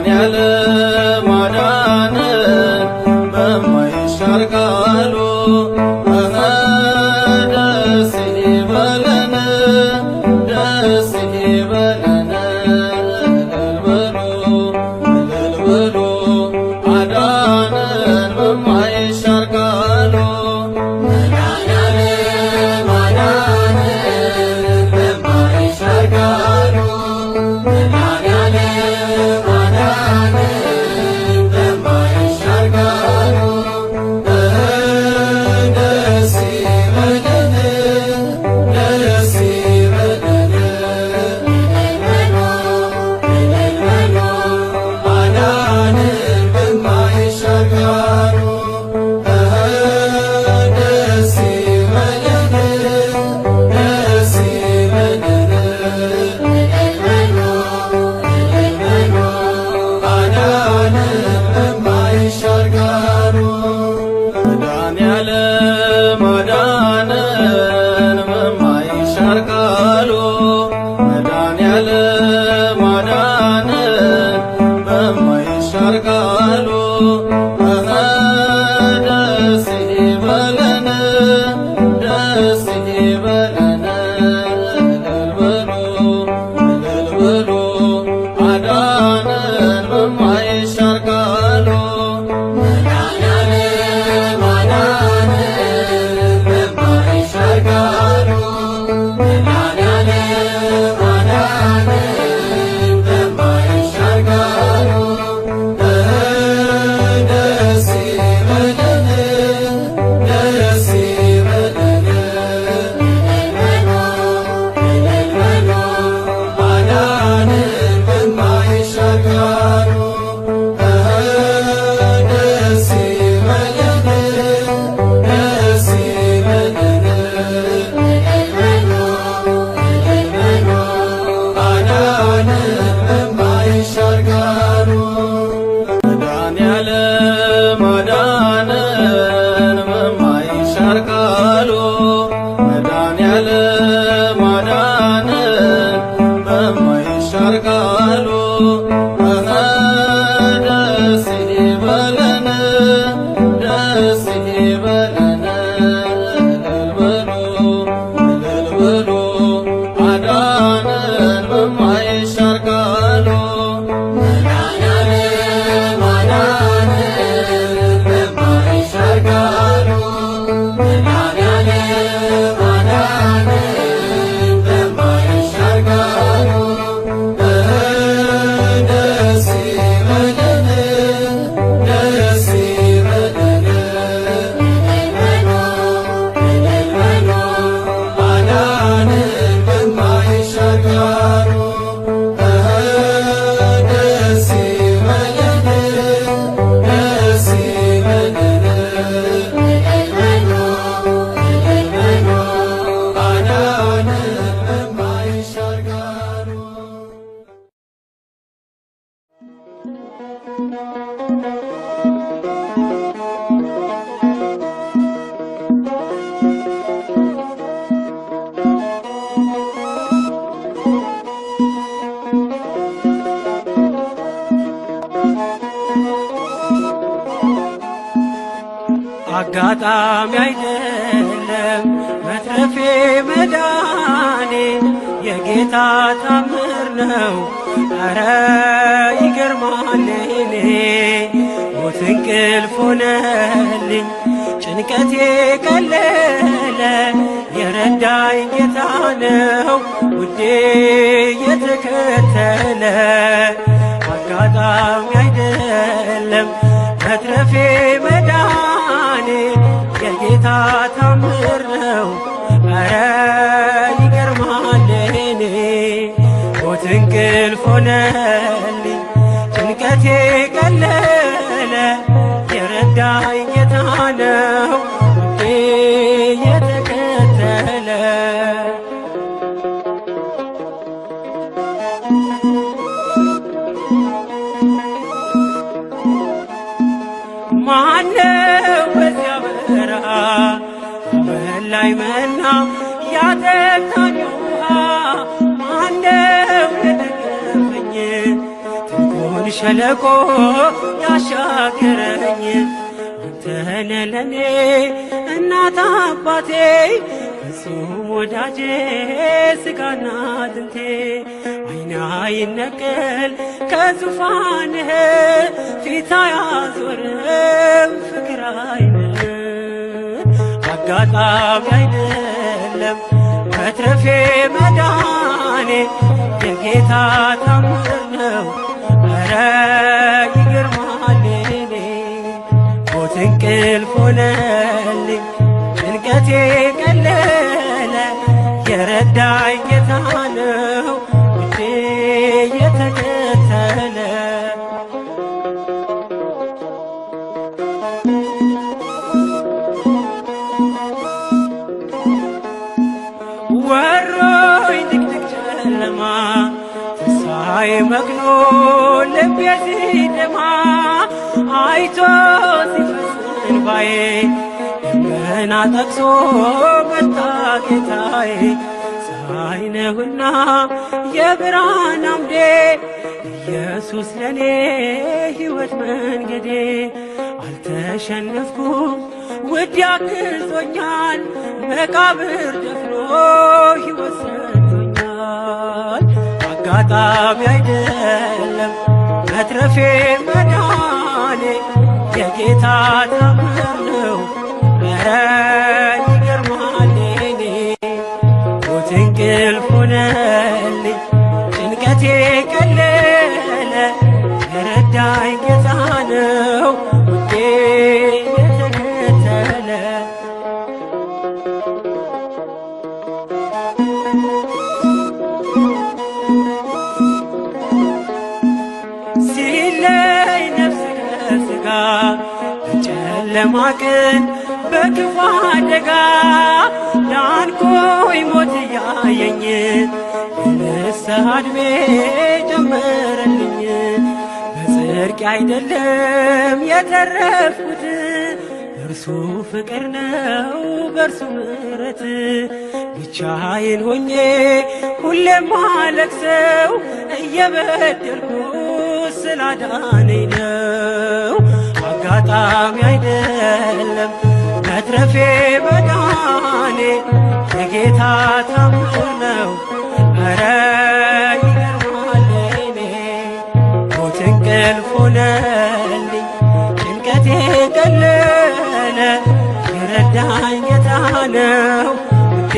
መድኃኔዓለም አዳነን በማይሻር ቃሉ ደስ ይበለን ደስ ይበለን እልል በሉ አዳነን በማይሻር ቃሉ መድኃኔዓለም አዳነን በማይሻር ቃሉ መድኃኔዓለም አዳነን በማይሻር ቃሉ ደስ ይበለን ደስ ይበለን እልል በሉ አዳነን በማይሻር ቃሉ ደስ ይበለን ደስ ይበለን እልል በሉ አዳነን በማይሻር ቃሉ መድኃኔዓለም አዳነን በማይሻር ቃሉ መድኃኔዓለም አዳነን በማይሻር ቃሉ ደስ ይበለን ደስ ይበለን እልል በሉ አዳነን በማይሻር ቃሉ መድኃኔዓለም አዳነን በማይሻር ቃሉ መድኃኔዓለም አዳነን በማይሻር ቃሉ ደስ ይበለን ደስ ይበለን እልል በሉ አዳነን በማይሻር ቃሉ ደስ ይበለን ደስ ይበለን እልል በሉ አዳነን በማይሻር ቃሉ መድኃኔዓለም አዳነን በማይሻር ቃሉ መድኃኔዓለም አዳነን በማይሻር ቃሉ ደስ ይበለን ደስ ይበለን እልል በሉ አዳነን በማይሻር ቃሉ መድኃኔዓለም አዳነን በማይሻር ቃሉ መድኃኔዓለም አዳነን በማይሻር ቃሉ ደስ ይበለን ደስ ይበለን እልል በሉ አዳነን በማይሻር ቃሉ ደስ ይበለን ደስ ይበለን እልል በሉ አዳነን በማይሻር ቃሉ አጋጣሚ አይደለም መትረፌ መዳኔ የጌታ ታምር ነው ኧረ ይገርማል እኔ ሞት እንቅልፍ ሆነልኝ ጭንቀቴ ቀለለ የረዳኝ ጌታ ነው ውዴ የተከተለ አጋጣሚ አይደለም መትረፌ መዳኔ የጌታ ታምር ነው ኧረ ይገርማል እኔ ሞት እንቅልፍ ሆነልኝ ጭንቀቴ ቀለለ የረዳኝ ጌታ ነው ውዴ የተከተለ ማነው በዚያ በረሃ በላይ መና ያጠጣኝ ውሃ ማነው የደገፈኝ ትንኮን ከገደሉን ሸለቆ ያሻገረኝ አንተነ ለኔ እናት አባቴ ፍጹም ወዳጄ ሥጋና አጥንቴ ዓይኔ አይነቀል ከዙፋንህ ፊት አያዞርም ፍቅር ዓይንህ አጋጣሚ አይደለም መትረፌ መዳኔ የጌታ ታምር ነው ኧረ ይገርማል የኔ ሞት እንቅልፍ ሆነልኝ ጭንቀቴ ቀለለ የረዳኝ ጌታ ነው ውዴ የተከተለ ወሮኝ ድቅድቅ ጨለማ ተስፋዬ መክኖ ልቤ ሲደማ አይቶ ሲፈስ እንባዬ ደመና ጠቅሶ መጣ ጌታዬ ፀሐይ ነህና የብርሃን አምዴ ኢየሱስ ለኔ ሕይወት መንገዴ አልተሸነፍኩም ውድ ያግዞኛል መቃብር ደፍኖ ሕይወት ሰጥቶኛል አጋጣሚ አይደለም መትረፌ መዳኔ የጌታ ታምር ነው ኧረ ይገርማል የኔ ሞት እንቅልፍ ሆነልኝ ጭንቀቴ ቀለለ የረዳኝ ጌታ ነው ውዴ የተከተለ ሲለይ ነፍስ ከሥጋ በጨለማ ቀን በክፉ አደጋ ዳንኩኝ ሞት እያየኝ የንስሐ ዕድሜ ጨመረልኝ በጽድቅ አይደለም የተረፍኩት እርሱ ፍቅር ነው በእርሱ ምሕረት ብቻዬን ሆኜ ሁሌም ማለቅሰው እየበደልኩ ስላዳነኝ ነው አጋጣሚ አይደለም መትረፌ መዳኔ የጌታ ታምር ነው ኧረ ይገርማል የኔ ሞት እንቅልፍ ሆነልኝ ጭንቀቴ ቀለለ የረዳኝ ጌታ ነው ውዴ